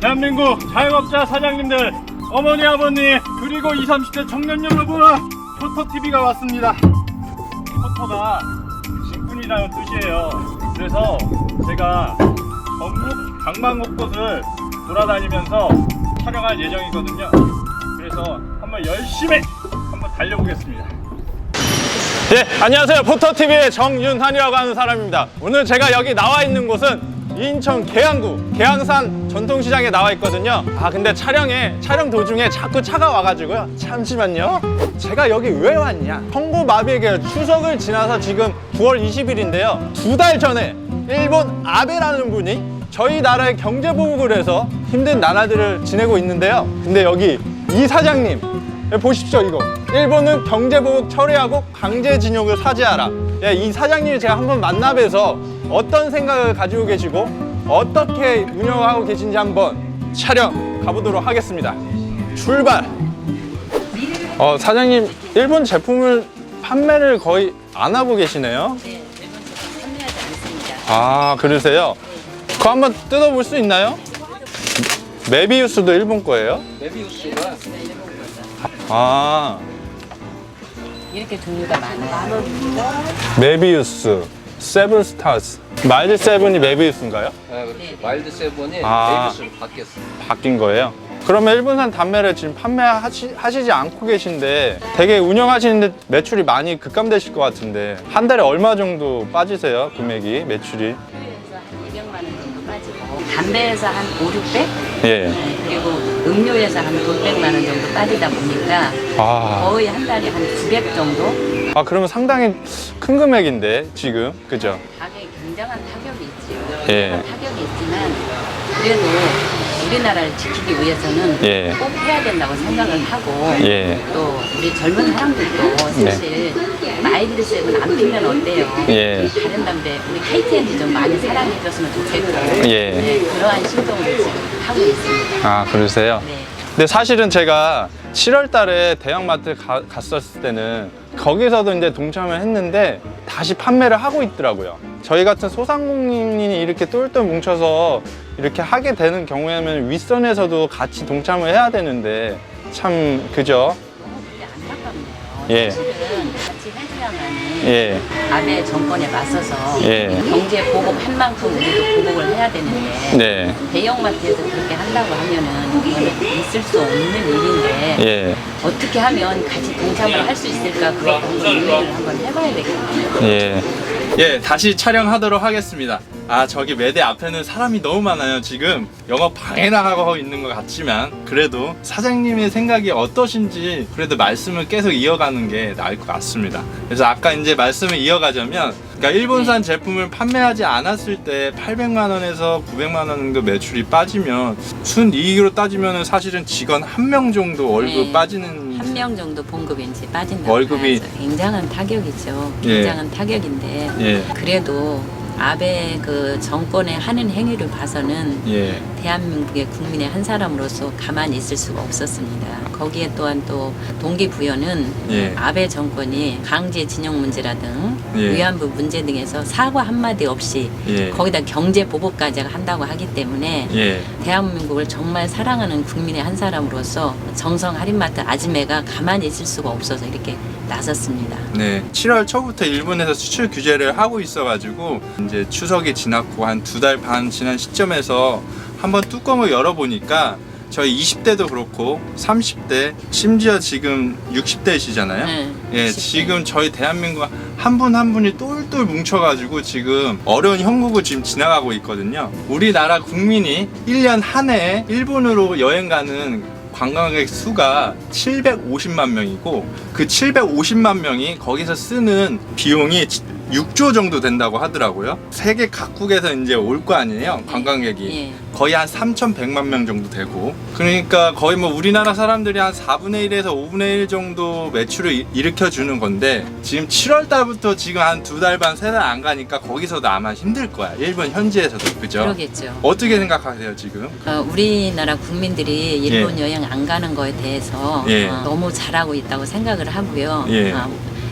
대한민국 자영업자 사장님들, 어머니 아버님, 그리고 20, 30대 청년 여러분, 포터TV가 왔습니다. 포터가 직분이라는 뜻이에요. 그래서 제가 전국 방방곡곡을 돌아다니면서 촬영할 예정이거든요. 그래서 한번 열심히 한번 달려보겠습니다. 네, 안녕하세요. 포터TV의 정윤환이라고 하는 사람입니다. 오늘 제가 여기 나와 있는 곳은 인천 계양구 계양산 전통시장에 나와 있거든요. 근데 촬영 도중에 자꾸 차가 와가지고요. 잠시만요. 제가 여기 왜 왔냐? 청고마비에게 추석을 지나서 지금 9월 20일인데요. 2달 전에 일본 아베라는 분이 저희 나라의 경제보복을 해서 힘든 나라들을 지내고 있는데요. 근데 여기 이 사장님 보십시오. 이거 일본은 경제보복 처리하고 강제징용을 사죄하라. 이 사장님을 제가 한번 만나뵈서 어떤 생각을 가지고 계시고 어떻게 운영하고 계신지 한번 촬영 가보도록 하겠습니다. 출발! 사장님, 일본 제품을 판매를 거의 안 하고 계시네요? 네, 일본 제품 판매하지 않습니다. 그러세요? 그거 한번 뜯어볼 수 있나요? 메비우스도 일본 거예요? 메비우스가 이렇게 종류가 많아요. 메비우스, 세븐스타즈. 마일드 세븐이 메비우스인가요? 그렇죠. 네. 마일드 세븐이 메비우스로 바뀌었어요. 바뀐 거예요? 그러면 일본산 담배를 지금 판매하시지 않고 계신데 되게 운영하시는데 매출이 많이 급감되실 것 같은데 한 달에 얼마 정도 빠지세요? 금액이, 매출이? 음료에서 한 200만 원 정도 빠지고 담배에서 한 5, 600? 예. 네, 그리고 음료에서 한 돈 100만 원 정도 빠지다 보니까 거의 한 달에 한 900 정도? 그러면 상당히 큰 금액인데 지금, 그죠? 가격에 굉장한 타격이 있죠. 예. 타격이 있지만 그래도 우리나라를 지키기 위해서는 예. 꼭 해야 된다고 생각을 하고 예. 또 우리 젊은 사람들도 사실 마일드 세븐 안 피면 어때요? 예. 다른 담배 우리 KTN도 좀 많이 사랑해줬으면 좋겠고 예. 네, 그러한 신동을 지금 하고 있습니다. 그러세요? 네. 근데 사실은 제가 7월 달에 대형마트 갔었을 때는 거기서도 이제 동참을 했는데 다시 판매를 하고 있더라고요. 저희 같은 소상공인이 이렇게 똘똘 뭉쳐서 이렇게 하게 되는 경우에는 윗선에서도 같이 동참을 해야 되는데 참, 그죠? 그게 안타깝네요. 예. 사실은 같이 해줘야만이 예. 아베 정권에 맞서서 예. 경제 보복할 만큼 우리도 보복을 해야 되는데 네. 대형마트에서 그렇게 한다고 하면은 그거는 있을 수 없는 일인데 예. 어떻게 하면 같이 동참을 할 수 있을까 그거 한번 의뢰를 한번 해봐야 되겠네요. 예, 다시 촬영하도록 하겠습니다. 저기 매대 앞에는 사람이 너무 많아요. 지금 영업 방해나 하고 있는 것 같지만 그래도 사장님의 생각이 어떠신지 그래도 말씀을 계속 이어가는 게 나을 것 같습니다. 그래서 아까 이제 말씀을 이어가자면 그러니까 일본산 제품을 판매하지 않았을 때 800만 원에서 900만 원 정도 매출이 빠지면 순이익으로 따지면 사실은 직원 1명 정도 월급 빠지는 한 명 정도 봉급이 이제 빠진다고 월급이 봐야죠. 굉장한 타격이죠. 예. 굉장한 타격인데 예. 그래도 아베 그 정권의 하는 행위를 봐서는 예. 대한민국의 국민의 한 사람으로서 가만히 있을 수가 없었습니다. 거기에 또한 또 동기부여는 예. 아베 정권이 강제징용 문제라든 예. 위안부 문제 등에서 사과 한마디 없이 예. 거기다 경제 보복까지 한다고 하기 때문에 예. 대한민국을 정말 사랑하는 국민의 한 사람으로서 정성 할인마트 아지매가 가만히 있을 수가 없어서 이렇게 나섰습니다. 네, 7월 초부터 일본에서 수출 규제를 하고 있어가지고 이제 추석이 지났고 한 2달 반 지난 시점에서 한번 뚜껑을 열어보니까 저희 20대도 그렇고 30대 심지어 지금 60대시잖아요. 네, 예, 60대. 지금 저희 대한민국 한 분 한 분이 똘똘 뭉쳐가지고 지금 어려운 형국을 지금 지나가고 있거든요. 우리나라 국민이 1년 한 해에 일본으로 여행 가는 관광객 수가 750만 명이고 그 750만 명이 거기서 쓰는 비용이 6조 정도 된다고 하더라고요. 세계 각국에서 이제 올 거 아니에요, 관광객이. 예. 거의 한 3,100만 명 정도 되고, 그러니까 거의 뭐 우리나라 사람들이 한 4분의 1에서 5분의 1 정도 매출을 일으켜 주는 건데 지금 7월 달부터 지금 한 2달 반, 3달 안 가니까 거기서도 아마 힘들 거야. 일본 현지에서도. 그죠? 그러겠죠. 어떻게 생각하세요, 지금? 우리나라 국민들이 일본 여행 안 가는 거에 대해서 예. 너무 잘하고 있다고 생각을 하고요. 예.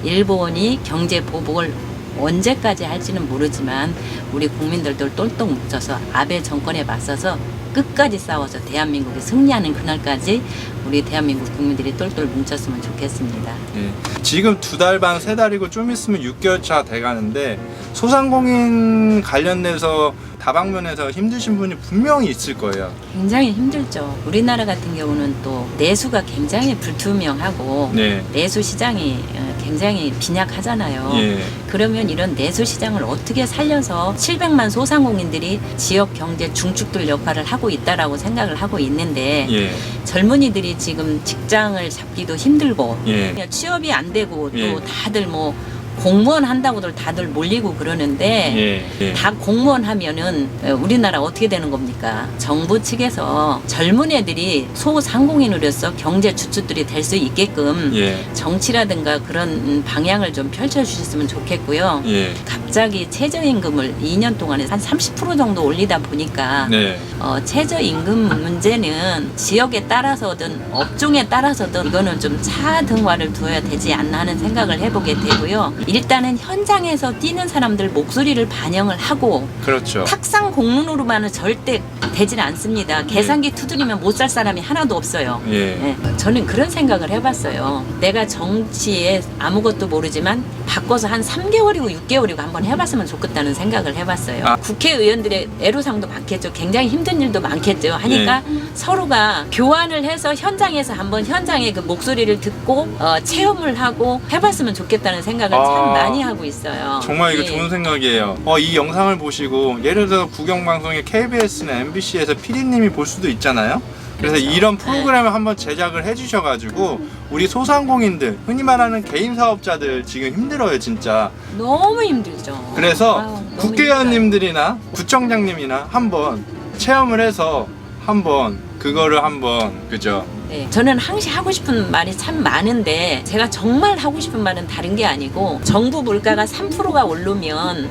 일본이 경제 보복을 언제까지 할지는 모르지만 우리 국민들도 똘똘 뭉쳐서 아베 정권에 맞서서 끝까지 싸워서 대한민국이 승리하는 그날까지 우리 대한민국 국민들이 똘똘 뭉쳤으면 좋겠습니다. 예. 지금 2달 반, 3달이고 좀 있으면 6개월 차 돼가는데 소상공인 관련돼서 다방면에서 힘드신 분이 분명히 있을 거예요. 굉장히 힘들죠. 우리나라 같은 경우는 또 내수가 굉장히 불투명하고 네. 내수 시장이 굉장히 빈약하잖아요. 예. 그러면 이런 내수 시장을 어떻게 살려서 700만 소상공인들이 지역 경제 중축들 역할을 하고 있다라고 생각을 하고 있는데 예. 젊은이들이 지금 직장을 잡기도 힘들고 예. 그냥 취업이 안 되고 또 예. 다들 뭐 공무원 한다고들 다들 몰리고 그러는데 예. 예. 다 공무원 하면은 우리나라 어떻게 되는 겁니까? 정부 측에서 젊은 애들이 소상공인으로서 경제 주축들이 될 수 있게끔 예. 정치라든가 그런 방향을 좀 펼쳐주셨으면 좋겠고요. 예. 갑자기 최저임금을 2년 동안에 한 30% 정도 올리다 보니까 네. 최저임금 문제는 지역에 따라서든 업종에 따라서든 이거는 좀 차등화를 두어야 되지 않나 하는 생각을 해보게 되고요. 일단은 현장에서 뛰는 사람들 목소리를 반영을 하고 그렇죠. 탁상 공론으로만은 절대 되질 않습니다. 계산기 두드리면 못 살 사람이 하나도 없어요. 예. 저는 그런 생각을 해봤어요. 내가 정치에 아무것도 모르지만 바꿔서 한 3개월이고 6개월이고 한번 해봤으면 좋겠다는 생각을 해봤어요. 아. 국회의원들의 애로사항도 많겠죠. 굉장히 힘든 일도 많겠죠. 하니까 서로가 교환을 해서 현장에서 한번 현장의 그 목소리를 듣고 체험을 하고 해봤으면 좋겠다는 생각을 참 많이 하고 있어요. 정말 이거 예. 좋은 생각이에요. 이 영상을 보시고 예를 들어 국영방송의 KBS나 MBC에서 PD님이 볼 수도 있잖아요. 그래서 그렇죠. 이런 프로그램을 한번 제작을 해주셔가지고 우리 소상공인들, 흔히 말하는 개인 사업자들 지금 힘들어요 진짜. 너무 힘들죠. 그래서 아유, 너무 국회의원님들이나 구청장님이나 한번 체험을 해서 한번 그거를 한번 그죠? 네, 저는 항상 하고 싶은 말이 참 많은데 제가 정말 하고 싶은 말은 다른 게 아니고 정부 물가가 3%가 오르면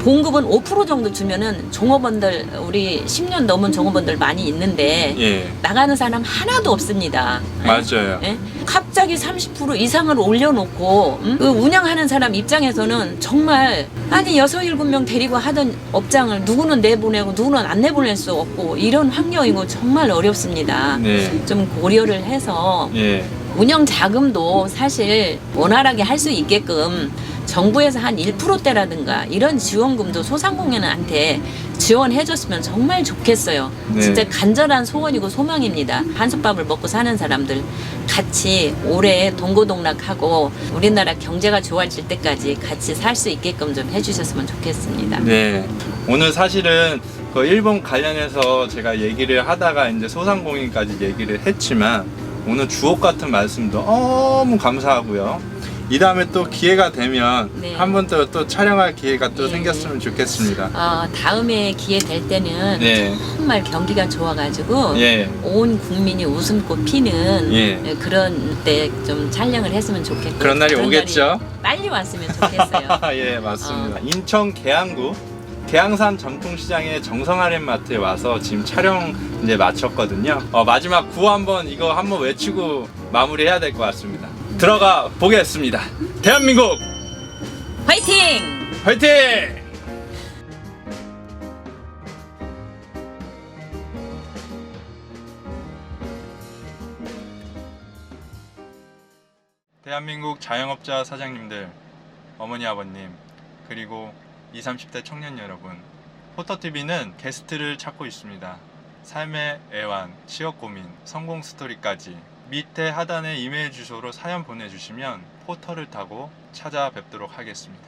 봉급은 5% 정도 주면은 종업원들 우리 10년 넘은 종업원들 많이 있는데 예. 나가는 사람 하나도 없습니다. 맞아요. 예? 갑자기 30% 이상을 올려놓고 그 운영하는 사람 입장에서는 정말 아니 6, 7명 데리고 하던 업장을 누구는 내보내고 누구는 안 내보낼 수 없고 이런 환경이고 정말 어렵습니다. 네. 좀 고려를 해서 예. 운영 자금도 사실 원활하게 할 수 있게끔 정부에서 한 1%대라든가 이런 지원금도 소상공인한테 지원해줬으면 정말 좋겠어요. 네. 진짜 간절한 소원이고 소망입니다. 한솥밥을 먹고 사는 사람들 같이 오래 동고동락하고 우리나라 경제가 좋아질 때까지 같이 살 수 있게끔 좀 해주셨으면 좋겠습니다. 네. 오늘 사실은 그 일본 관련해서 제가 얘기를 하다가 이제 소상공인까지 얘기를 했지만 오늘 주옥 같은 말씀도 너무 감사하고요. 이 다음에 또 기회가 되면 네. 한 번 또 촬영할 기회가 또 예. 생겼으면 좋겠습니다. 다음에 기회 될 때는 네. 정말 경기가 좋아가지고 예. 온 국민이 웃음꽃 피는 예. 그런 때 좀 촬영을 했으면 좋겠고 그런 날이 오겠죠? 빨리 왔으면 좋겠어요. 예, 맞습니다. 인천 계양구 계양산 전통시장의 정성할인마트에 와서 지금 촬영 이제 마쳤거든요. 마지막 구호 이거 한번 외치고 마무리해야 될 것 같습니다. 들어가 보겠습니다. 대한민국 화이팅! 화이팅! 대한민국 자영업자 사장님들, 어머니 아버님, 그리고 20, 30대 청년 여러분, 포터TV는 게스트를 찾고 있습니다. 삶의 애환, 취업 고민, 성공 스토리까지 밑에 하단의 이메일 주소로 사연 보내주시면 포터를 타고 찾아뵙도록 하겠습니다.